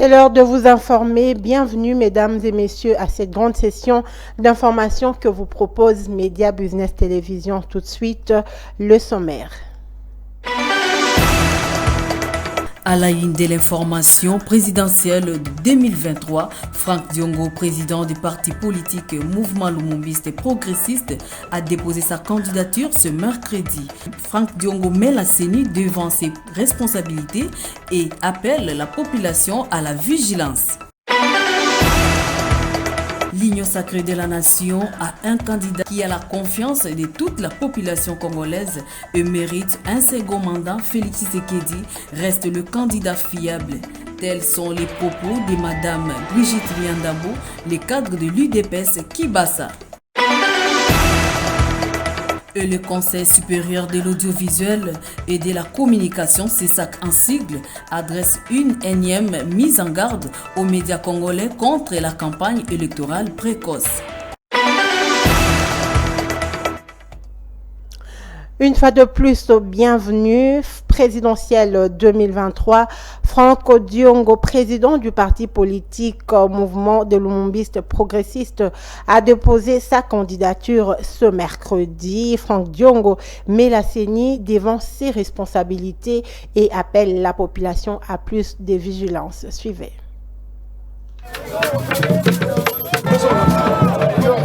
C'est l'heure de vous informer. Bienvenue, mesdames et messieurs, à cette grande session d'information que vous propose Média Business Télévision. Tout de suite, le sommaire. À la une de l'information présidentielle 2023, Franck Diongo, président du parti politique Mouvement Lumumbiste et Progressiste, a déposé sa candidature ce mercredi. Franck Diongo met la CENI devant ses responsabilités et appelle la population à la vigilance. L'Union sacrée de la nation a un candidat qui a la confiance de toute la population congolaise et mérite un second mandat. Félix Tshisekedi reste le candidat fiable. Tels sont les propos de Madame Brigitte Miandabo, le cadre de l'UDPS Kibasa. Et le Conseil supérieur de l'audiovisuel et de la communication, CESAC en sigle, adresse une énième mise en garde aux médias congolais contre la campagne électorale précoce. Une fois de plus, bienvenue. Présidentielle 2023, Franck Diongo, président du parti politique Mouvement de Lumumbiste Progressiste, a déposé sa candidature ce mercredi. Franck Diongo met la CENI devant ses responsabilités et appelle la population à plus de vigilance. Suivez.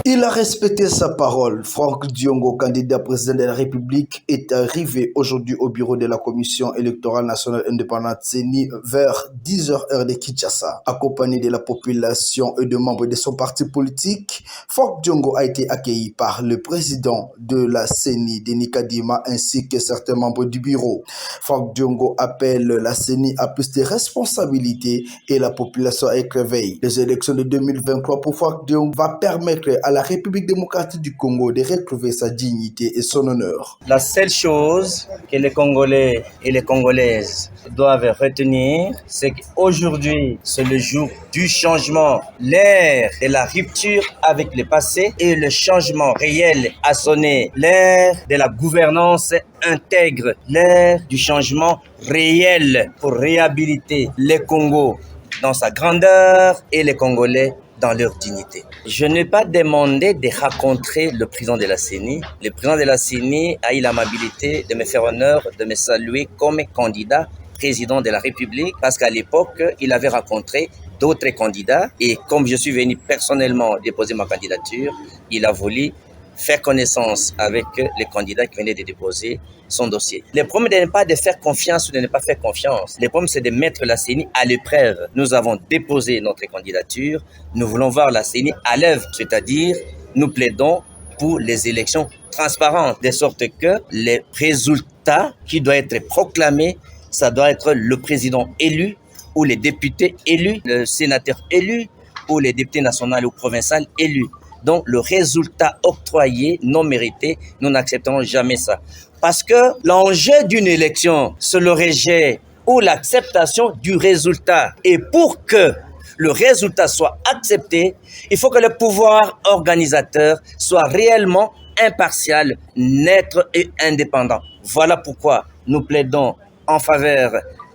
Il a respecté sa parole. Franck Diongo, candidat président de la République, est arrivé aujourd'hui au bureau de la Commission électorale nationale indépendante CENI vers 10h heure de Kinshasa. Accompagné de la population et de membres de son parti politique, Franck Diongo a été accueilli par le président de la CENI, Denis Kadima, ainsi que certains membres du bureau. Franck Diongo appelle la CENI à plus de responsabilités et la population à être réveillée. Les élections de 2023 pour Franck Diongo va permettre à la République démocratique du Congo de retrouver sa dignité et son honneur. La seule chose que les Congolais et les Congolaises doivent retenir, c'est qu'aujourd'hui, c'est le jour du changement, l'ère de la rupture avec le passé et le changement réel a sonné, l'ère de la gouvernance intègre, l'ère du changement réel pour réhabiliter le Congo dans sa grandeur et les Congolais dans leur dignité. Je n'ai pas demandé de rencontrer le président de la CENI. Le président de la CENI a eu l'amabilité de me faire honneur, de me saluer comme candidat président de la République, parce qu'à l'époque, il avait rencontré d'autres candidats et comme je suis venu personnellement déposer ma candidature, il a voulu faire connaissance avec les candidats qui venaient de déposer son dossier. Le problème n'est pas de faire confiance ou de ne pas faire confiance. Le problème, c'est de mettre la CENI à l'épreuve. Nous avons déposé notre candidature. Nous voulons voir la CENI à l'œuvre, c'est-à-dire nous plaidons pour les élections transparentes, de sorte que les résultats qui doivent être proclamés, ça doit être le président élu ou les députés élus, le sénateur élu ou les députés nationaux ou provinciaux élus. Donc, le résultat octroyé, non mérité, nous n'accepterons jamais ça. Parce que l'enjeu d'une élection, c'est le rejet ou l'acceptation du résultat. Et pour que le résultat soit accepté, il faut que le pouvoir organisateur soit réellement impartial, neutre et indépendant. Voilà pourquoi nous plaidons en faveur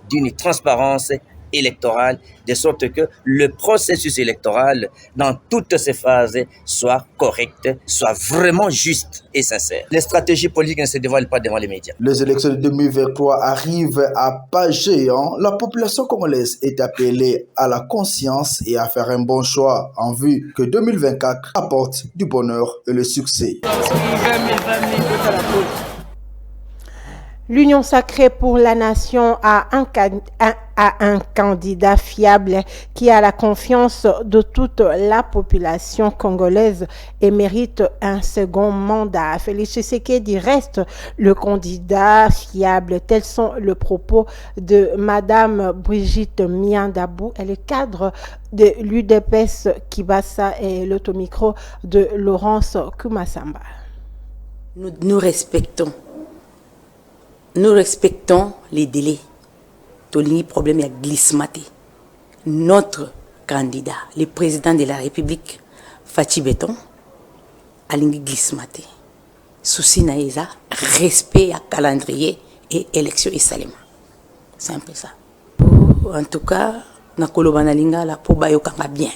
d'une transparence électorale, de sorte que le processus électoral, dans toutes ses phases, soit correct, soit vraiment juste et sincère. Les stratégies politiques ne se dévoilent pas devant les médias. Les élections de 2023 arrivent à pas géant. La population congolaise est appelée à la conscience et à faire un bon choix en vue que 2024 apporte du bonheur et le succès. L'Union sacrée pour la nation a un candidat fiable qui a la confiance de toute la population congolaise et mérite un second mandat. Félix Tshisekedi reste le candidat fiable. Tels sont les propos de Madame Brigitte Miandabo, elle est cadre de l'UDPS Kibasa et l'automicro de Laurence Kumasamba. Nous respectons les délais. Tolini problème a glissement. Notre candidat, le président de la République, Fachi Beton, a glissement. Souci naïsa, respect à calendrier et élection et salement. C'est un peu ça. En tout cas, na koloba na lingala po bayokanga bien.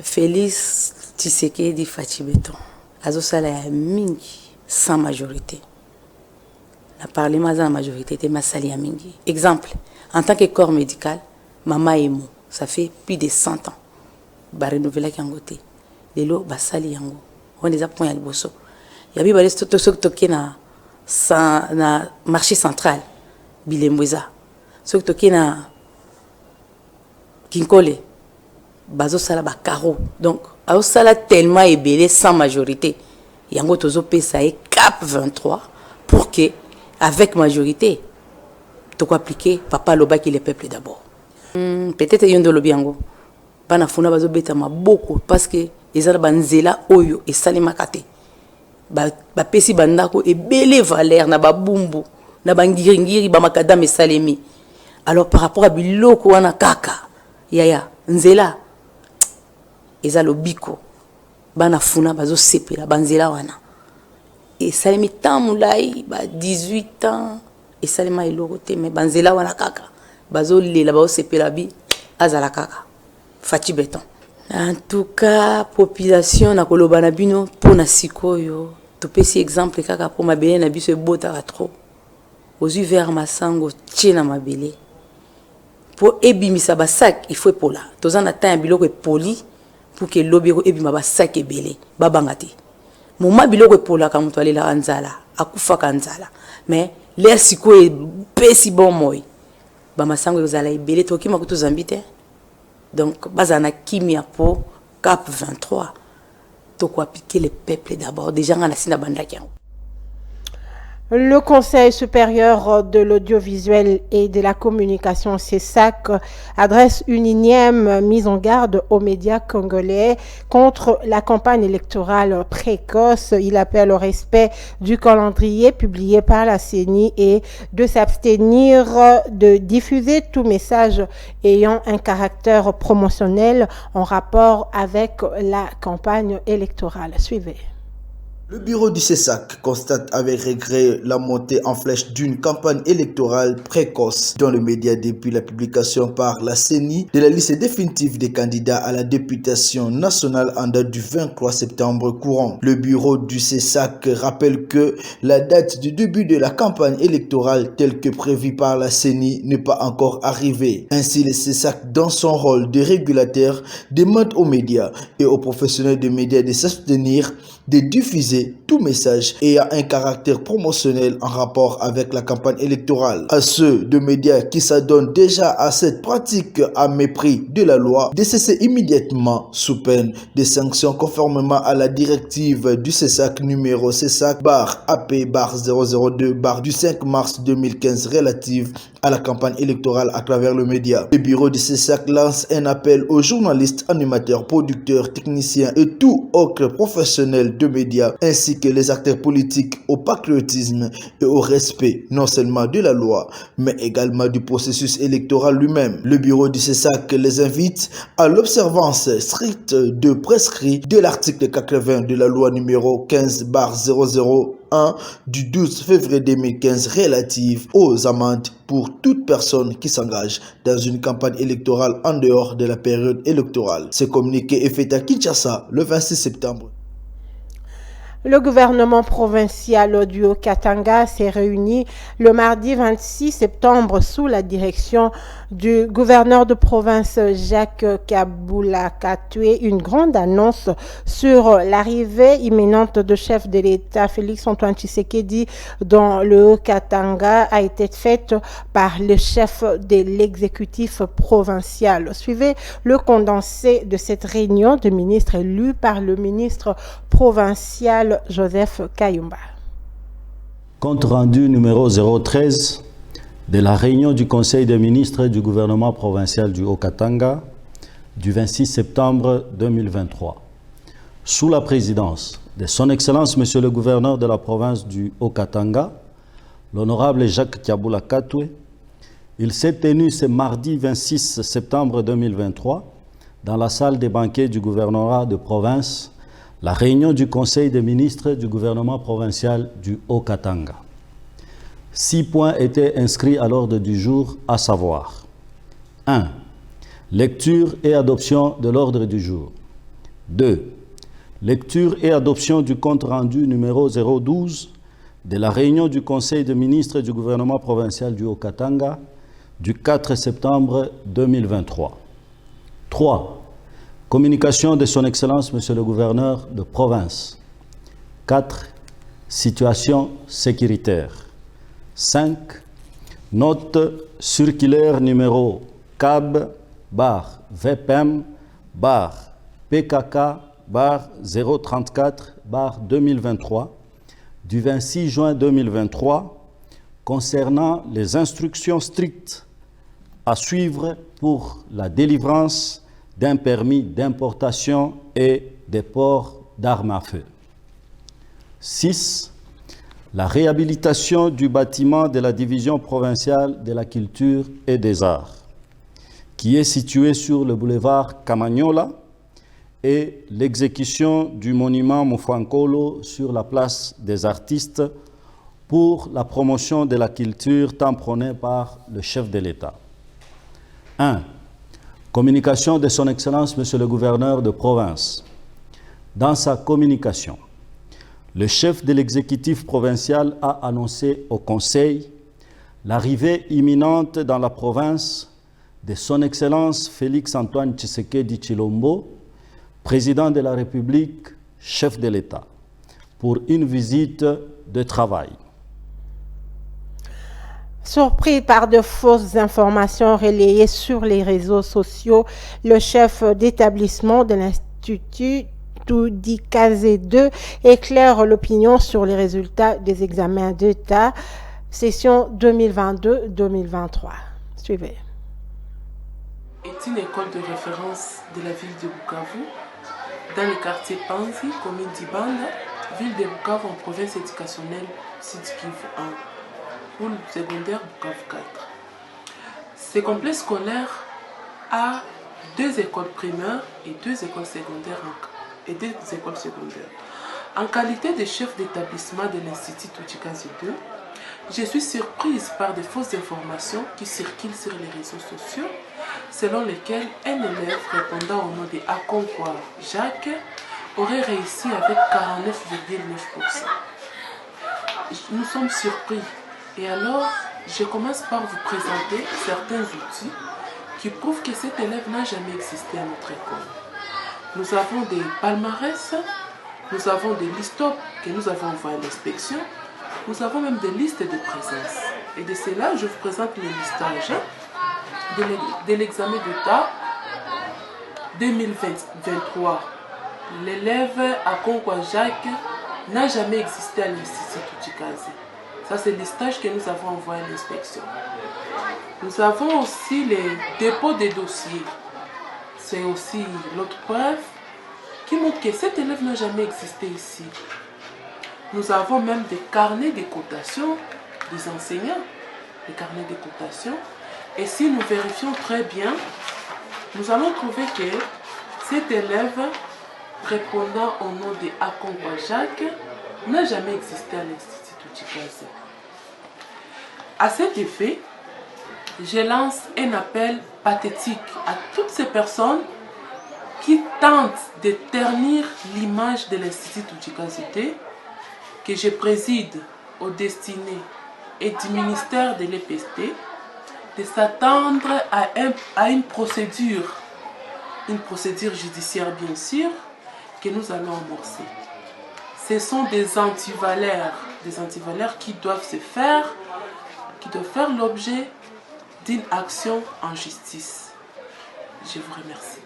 Félix Tshisekedi Fachi Beton azosala ya mingi sans majorité. Na parlement za majorité te masali ya mingi. Exemple, en tant que corps médical, Mama Emo, ça fait plus de 100 ans. Ba renouveler kangote. Lelo basali yango. On les a point ya liboso. Ya bi bale toke na marché central Bilembweza. Sok toke na Kinkole. Bazo sala ba carreau. Donc, au sala tellement ébélé sans majorité. Yango tozo pesa e cap 23 pour que avec majorité to appliquer papa loba qui le peuple d'abord. Peut-être yondo lobiango. Bana funa bazo beta maboko parce que ezala banzela oyo et salimakate. Ba pesi bandako et belle valeur na babumbu na bangiringiri ba makadam et salemi. Alors par rapport à biloko wana kaka yaya nzela ezalo biko bana funa bazo sepela banzela wana et salemi tamulai ba 18 ans et salema eloko te mais banzela wana kaka bazo lela bazo sepela bi azala kaka Fachi Beton. En tout cas, population na koloba na bino pona sikoyo to pesi exemple kaka po mabele na biso ebota trop ozu vers masango tchena mabele pour ebimisa ba sac il faut pola tozana temps biloko e poli pour que lobiro ebima ba sac ebele babangati moma biloko e pola ka mutu alela anzala akufa kanzala mais les sikoyo pesi bon moy ba masango ezala ebele to kima kutu zambite. Donc, bazana kimia po cap 23. To quoi piquer le peuple d'abord. Déjà, on a la bandaki. Le Conseil supérieur de l'audiovisuel et de la communication, CESAC, adresse une énième mise en garde aux médias congolais contre la campagne électorale précoce. Il appelle au respect du calendrier publié par la CENI et de s'abstenir de diffuser tout message ayant un caractère promotionnel en rapport avec la campagne électorale. Suivez. Le bureau du CESAC constate avec regret la montée en flèche d'une campagne électorale précoce dans les médias depuis la publication par la CENI de la liste définitive des candidats à la députation nationale en date du 23 septembre courant. Le bureau du CESAC rappelle que la date du début de la campagne électorale telle que prévue par la CENI n'est pas encore arrivée. Ainsi, le CESAC, dans son rôle de régulateur, demande aux médias et aux professionnels des médias de s'abstenir de diffuser tout message ayant un caractère promotionnel en rapport avec la campagne électorale. À ceux de médias qui s'adonnent déjà à cette pratique à mépris de la loi, de cesser immédiatement sous peine de sanctions conformément à la directive du CESAC numéro CESAC-AP-002 du 5 mars 2015 relative à la campagne électorale à travers le média. Le bureau du CESAC lance un appel aux journalistes, animateurs, producteurs, techniciens et tout autres professionnels de médias ainsi que les acteurs politiques au patriotisme et au respect non seulement de la loi mais également du processus électoral lui-même. Le bureau du CESAC les invite à l'observance stricte de prescrits de l'article 80 de la loi numéro 15/001 du 12 février 2015 relative aux amendes pour toute personne qui s'engage dans une campagne électorale en dehors de la période électorale. Ce communiqué est fait à Kinshasa le 26 septembre. Le gouvernement provincial du Haut-Katanga s'est réuni le mardi 26 septembre sous la direction du gouverneur de province Jacques Kabula Katoué. Une grande annonce sur l'arrivée imminente de chef de l'État Félix-Antoine Tshisekedi dans le Haut-Katanga a été faite par le chef de l'exécutif provincial. Suivez le condensé de cette réunion de ministres lu par le ministre provincial Joseph Kayumba. Compte rendu numéro 013 de la réunion du Conseil des ministres du gouvernement provincial du Haut-Katanga du 26 septembre 2023. Sous la présidence de son Excellence Monsieur le gouverneur de la province du Haut-Katanga, l'honorable Jacques Kabula Katoué, il s'est tenu ce mardi 26 septembre 2023 dans la salle des banquets du gouvernorat de province la réunion du Conseil des ministres du gouvernement provincial du Haut-Katanga. 6 points étaient inscrits à l'ordre du jour, à savoir 1. Lecture et adoption de l'ordre du jour. 2. Lecture et adoption du compte-rendu numéro 012 de la réunion du Conseil des ministres du gouvernement provincial du Haut-Katanga du 4 septembre 2023. 3. Communication de son Excellence, Monsieur le Gouverneur de province. 4. Situation sécuritaire. 5. Note circulaire numéro CAB/VPM/PKK/034/2023 du 26 juin 2023 concernant les instructions strictes à suivre pour la délivrance d'un permis d'importation et de port d'armes à feu. 6. La réhabilitation du bâtiment de la division provinciale de la culture et des arts, qui est situé sur le boulevard Camagnola, et l'exécution du monument Mofankolo sur la place des artistes pour la promotion de la culture tant prônée par le chef de l'État. 1. Communication de son Excellence, Monsieur le Gouverneur de province. Dans sa communication, le chef de l'exécutif provincial a annoncé au Conseil l'arrivée imminente dans la province de son Excellence Félix-Antoine Tshisekedi Tshilombo, président de la République, chef de l'État, pour une visite de travail. Surpris par de fausses informations relayées sur les réseaux sociaux, le chef d'établissement de l'Institut Toudikaze 2 éclaire l'opinion sur les résultats des examens d'État, session 2022-2023. Suivez. Est une école de référence de la ville de Bukavu, dans le quartier Panzi, commune d'Ibanda, ville de Bukavu en province éducationnelle Sud-Kivu 1, pour le secondaire Bukavu 4. Ce complexe scolaire a 2 écoles primaires et 2 écoles secondaires En qualité de chef d'établissement de l'Institut Toudikaze 2, je suis surprise par de fausses informations qui circulent sur les réseaux sociaux, selon lesquelles un élève répondant au nom de Akonkwa Jacques aurait réussi avec 49,9%. Nous sommes surpris. Et alors, je commence par vous présenter certains outils qui prouvent que cet élève n'a jamais existé à notre école. Nous avons des palmarès, nous avons des listes que nous avons envoyés à l'inspection, nous avons même des listes de présence. Et de cela, je vous présente le listage de l'examen d'État 2023. L'élève Akonkwa Jacques n'a jamais existé à l'Institut Toudikaze. Ça, c'est le listage que nous avons envoyé à l'inspection. Nous avons aussi les dépôts des dossiers. C'est aussi l'autre preuve qui montre que cet élève n'a jamais existé ici. Nous avons même des carnets de cotation des enseignants, des carnets de cotation. Et si nous vérifions très bien, nous allons trouver que cet élève répondant au nom de Akonkwa Jacques n'a jamais existé à l'Institut Toudikaze. À cet effet, je lance un appel pathétique à toutes ces personnes qui tentent de ternir l'image de l'Institut Toudikaze que je préside aux destinées et du ministère de l'EPST, de s'attendre à une procédure judiciaire bien sûr, que nous allons amorcer. Ce sont des antivaleurs qui doivent faire l'objet d'une action en justice. Je vous remercie.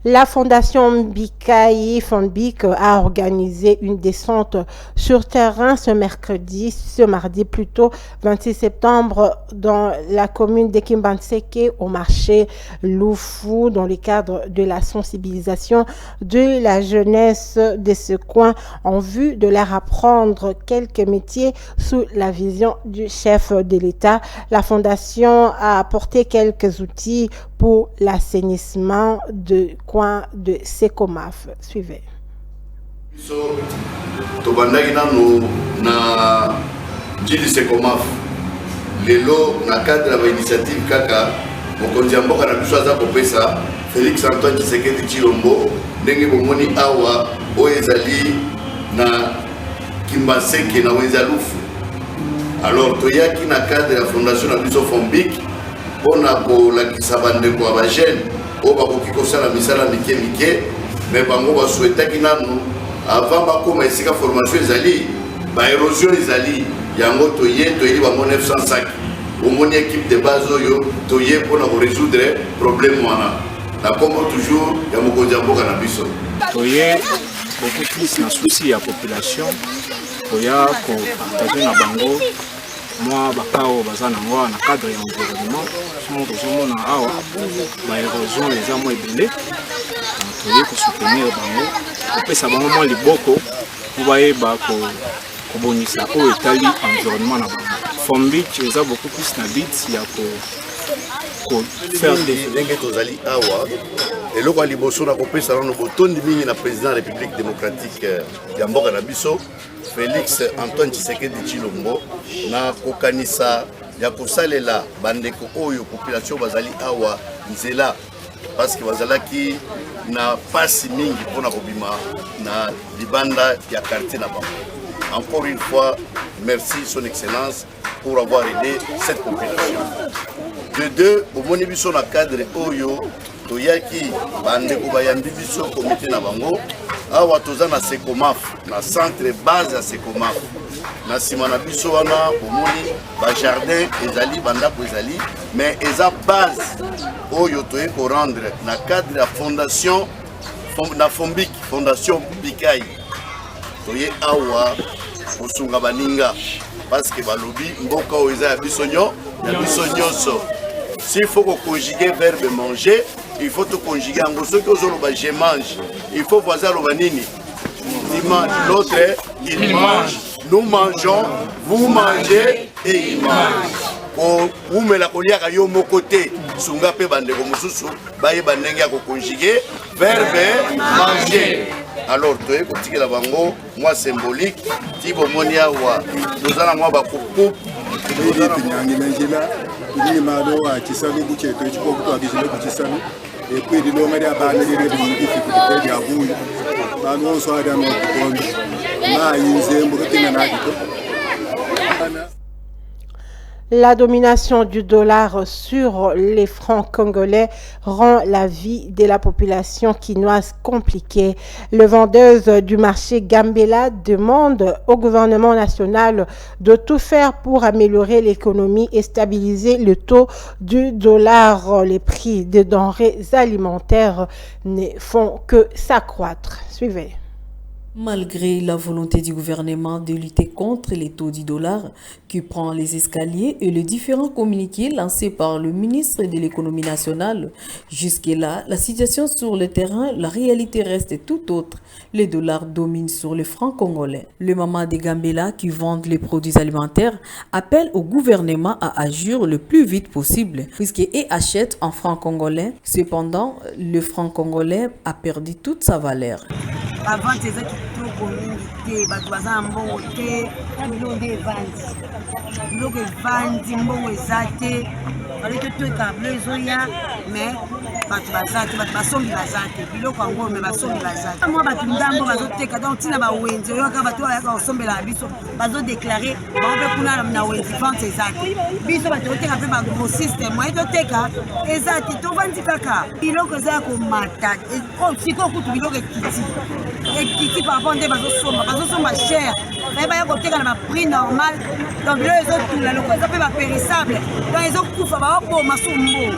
La Fondation Mbikayi Fondbik a organisé une descente sur terrain ce mardi plutôt 26 septembre dans la commune de Kimbanseke au marché Loufou dans le cadre de la sensibilisation de la jeunesse de ce coin en vue de leur apprendre quelques métiers sous la vision du chef de l'État. La Fondation a apporté quelques outils pour l'assainissement de coin de Sekomaf. Suivez. So, tobandaki nanu na jili Sekomaf lelo na cadre ya initiative kaka mokonzi ya mboka na biso aza kopesa Félix Antoine Tshisekedi Tshilombo ndenge bomoni awa oyo ezali na Kimbaseke na wenza lufu. Alors toyaki na cadre ya fondation na biso Fombik pona kolakisa bandeko ya bagene oyo bakoki kosala misala mike mais bango basouhaitaki nanu avant bakoma esika formation ezali baérosion ezali yango toyeli bango 905 omoni équipe de base oyo toye mpona korésoudre problème wana na kombo toujours ya mokonzi ya mboka na biso toye beaucoup plus na souci ya population toya kopartage na bango mwa bakao baza nango na cadre ya environnement somo tozomona awa baérosion eza mwa ebele toye kosoutenir bango kopesa bango mwa liboko po bayeba kobongisa oyo etali environnement na bango. Fombik eza beaucoup plus na bit ya faire des ndenge tozali awa eloko ya liboso na kopesa nano botondi mingi na président de la République démocratique ya mboka na biso Félix Antoine Tshisekedi Tshilombo na kokanisa ya kosalela bandeko oyo population bazali awa nzela parce que bazalaki na pasi mingi mpona kobima na libanda ya quartier na bango. Encore une fois, merci son excellence pour avoir aidé cette population. De deux, au moni biso na cadre oyo toyaki bandeko bayambi biso comité na bango awa toza na Secomaf na centre base ya Secomaf na sima na biso wana omoni ba jardin ezali bandako ezali mais eza base oyo toye ko rendre na cadre ya fondation na Fombik fondation Bikai toye awa kosunga baninga parce que balobi mboka oyo eza ya biso nyonso. S'il faut conjuguer verbe manger, il faut te conjuguer en gros. Ce que je mange, il faut voir ça nini. Il mange, l'autre il mange. Nous mangeons, vous mangez et il mange. Vous me la collière à mon côté, sunga pe bande mususu, baye bandenge ko conjuguer verbe manger. Alors tu es côté la bango, moi symbolique, tibo monia wa, nous allons moi ba coupe. Il m'a dit que ça ne bouge pas, tu peux pas dire que ça ne. Et puis, il m'a dit que les difficultés de avouer. Nous sommes dans notre monde. Là, La domination du dollar sur les francs congolais rend la vie de la population quinoise compliquée. Le vendeuse du marché Gambela demande au gouvernement national de tout faire pour améliorer l'économie et stabiliser le taux du dollar. Les prix des denrées alimentaires ne font que s'accroître. Suivez. Malgré la volonté du gouvernement de lutter contre les taux du dollar qui prend les escaliers et les différents communiqués lancés par le ministre de l'économie nationale, jusque-là, la situation sur le terrain, la réalité reste tout autre. Les dollars dominent sur les francs congolais. Le maman des Gambela qui vendent les produits alimentaires appelle au gouvernement à agir le plus vite possible puisqu'ils achètent en francs congolais. Cependant, le franc congolais a perdu toute sa valeur. Avant kitoko mingi te bato baza na mbongo te na biloko nde evandi biloko evandi mbongo eza te bale totoka bilo ezoya mais bato baza te bato basombi baza te biloko yango me basombi baza te mwa bato ndambo bazoteka donc ntina bawenzi oyo kaka bato bayaka kosombela biso bazodeklare bango mpe kuna na wenzi vente eza te biso bato oteka mpe bagrosiste moye toteka eza te tovandi kaka biloko eza ya komata sikoyo kutu biloko ekiti par rapport nde bazosomba cher baye baya koteka na baprix normal donc biloko ezotula loko eza mpe bapérissable donc ezokufa baoboma so mbongo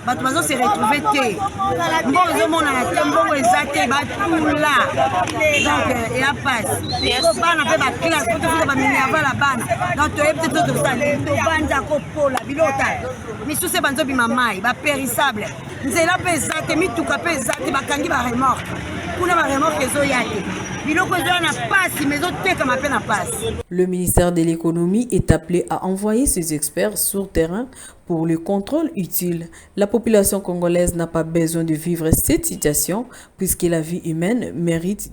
bato bazose retrouve te mbongo ezomonana te mbongo eza te batula donc eya pasi bana mpe baklasse po tofuta baminervala bana donc toyebi te totosali tobanja kopola biloko tala misusu banzobima mai bapérissable nzela mpe eza te mituka mpe eza te bakangi baremorke kuna baremorke ezoya te. Le ministère de l'économie est appelé à envoyer ses experts sur terrain pour le contrôle utile. La population congolaise n'a pas besoin de vivre cette situation puisque la vie humaine mérite.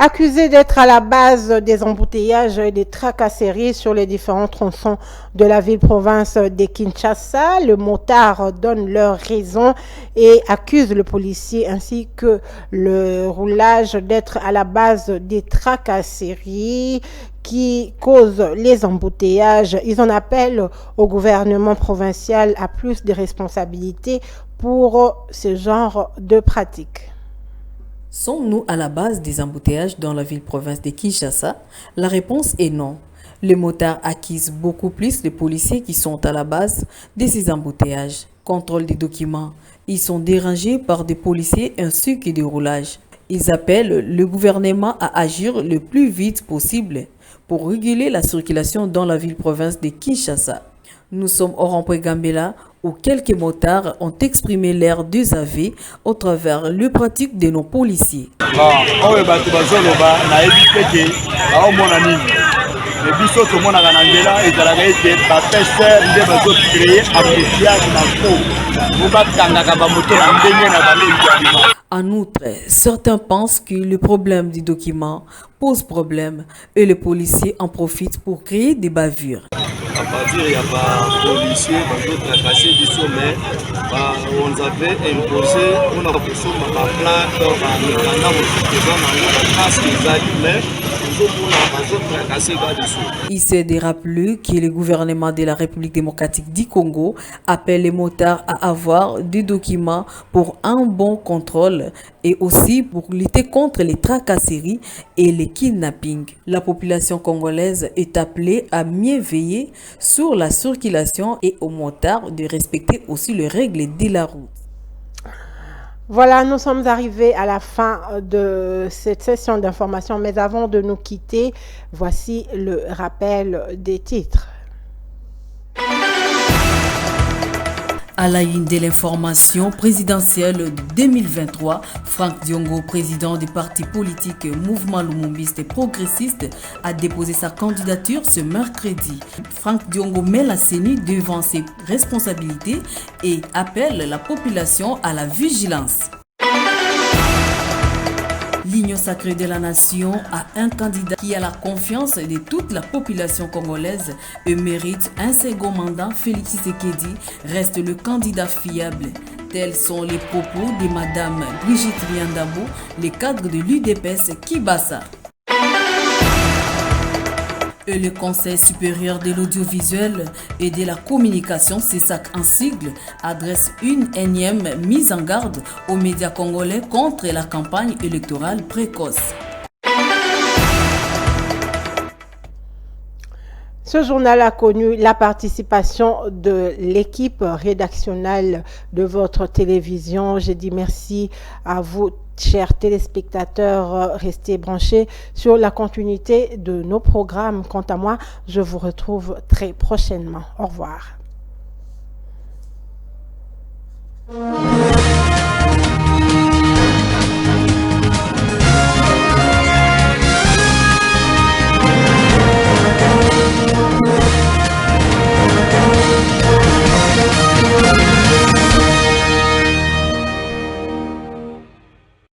Accusé d'être à la base des embouteillages et des tracasseries sur les différents tronçons de la ville-province de Kinshasa, le motard donne leurs raisons et accuse le policier ainsi que le roulage d'être à la base des tracasseries qui causent les embouteillages. Ils en appellent au gouvernement provincial à plus de responsabilités pour ce genre de pratiques. Sommes-nous à la base des embouteillages dans la ville-province de Kinshasa? La réponse est non. Les motards accusent beaucoup plus les policiers qui sont à la base de ces embouteillages. Contrôle des documents. Ils sont dérangés par des policiers ainsi que des roulages. Ils appellent le gouvernement à agir le plus vite possible pour réguler la circulation dans la ville-province de Kinshasa. Nous sommes au rond-point Gambela où quelques motards ont exprimé leur désaveu au travers le pratique de nos policiers. En outre, certains pensent que le problème du document pose problème et les policiers en profitent pour créer des bavures. À partir il y a pas policiers, d'autres tracasser du sommet, on avait imposé on a fait ma plaque, il s'est rappelé que le gouvernement de la République démocratique du Congo appelle les motards à avoir des documents pour un bon contrôle et aussi pour lutter contre les tracasseries et les kidnappings. La population congolaise est appelée à mieux veiller sur la circulation et aux motards de respecter aussi les règles de la route. Voilà, nous sommes arrivés à la fin de cette session d'information, mais avant de nous quitter, voici le rappel des titres. À la une de l'information présidentielle 2023, Franck Diongo, président du parti politique Mouvement Lumumbiste et Progressiste, a déposé sa candidature ce mercredi. Franck Diongo met la CENI devant ses responsabilités et appelle la population à la vigilance. L'Union sacrée de la nation a un candidat qui a la confiance de toute la population congolaise et mérite un second mandat. Félix Tshisekedi reste le candidat fiable. Tels sont les propos de Madame Brigitte Riandabo, les cadres de l'UDPS Kibasa. Et le Conseil supérieur de l'audiovisuel et de la communication, CESAC en sigle, adresse une énième mise en garde aux médias congolais contre la campagne électorale précoce. Ce journal a connu la participation de l'équipe rédactionnelle de votre télévision. Je dis merci à vous, chers téléspectateurs. Restez branchés sur la continuité de nos programmes. Quant à moi, je vous retrouve très prochainement. Au revoir.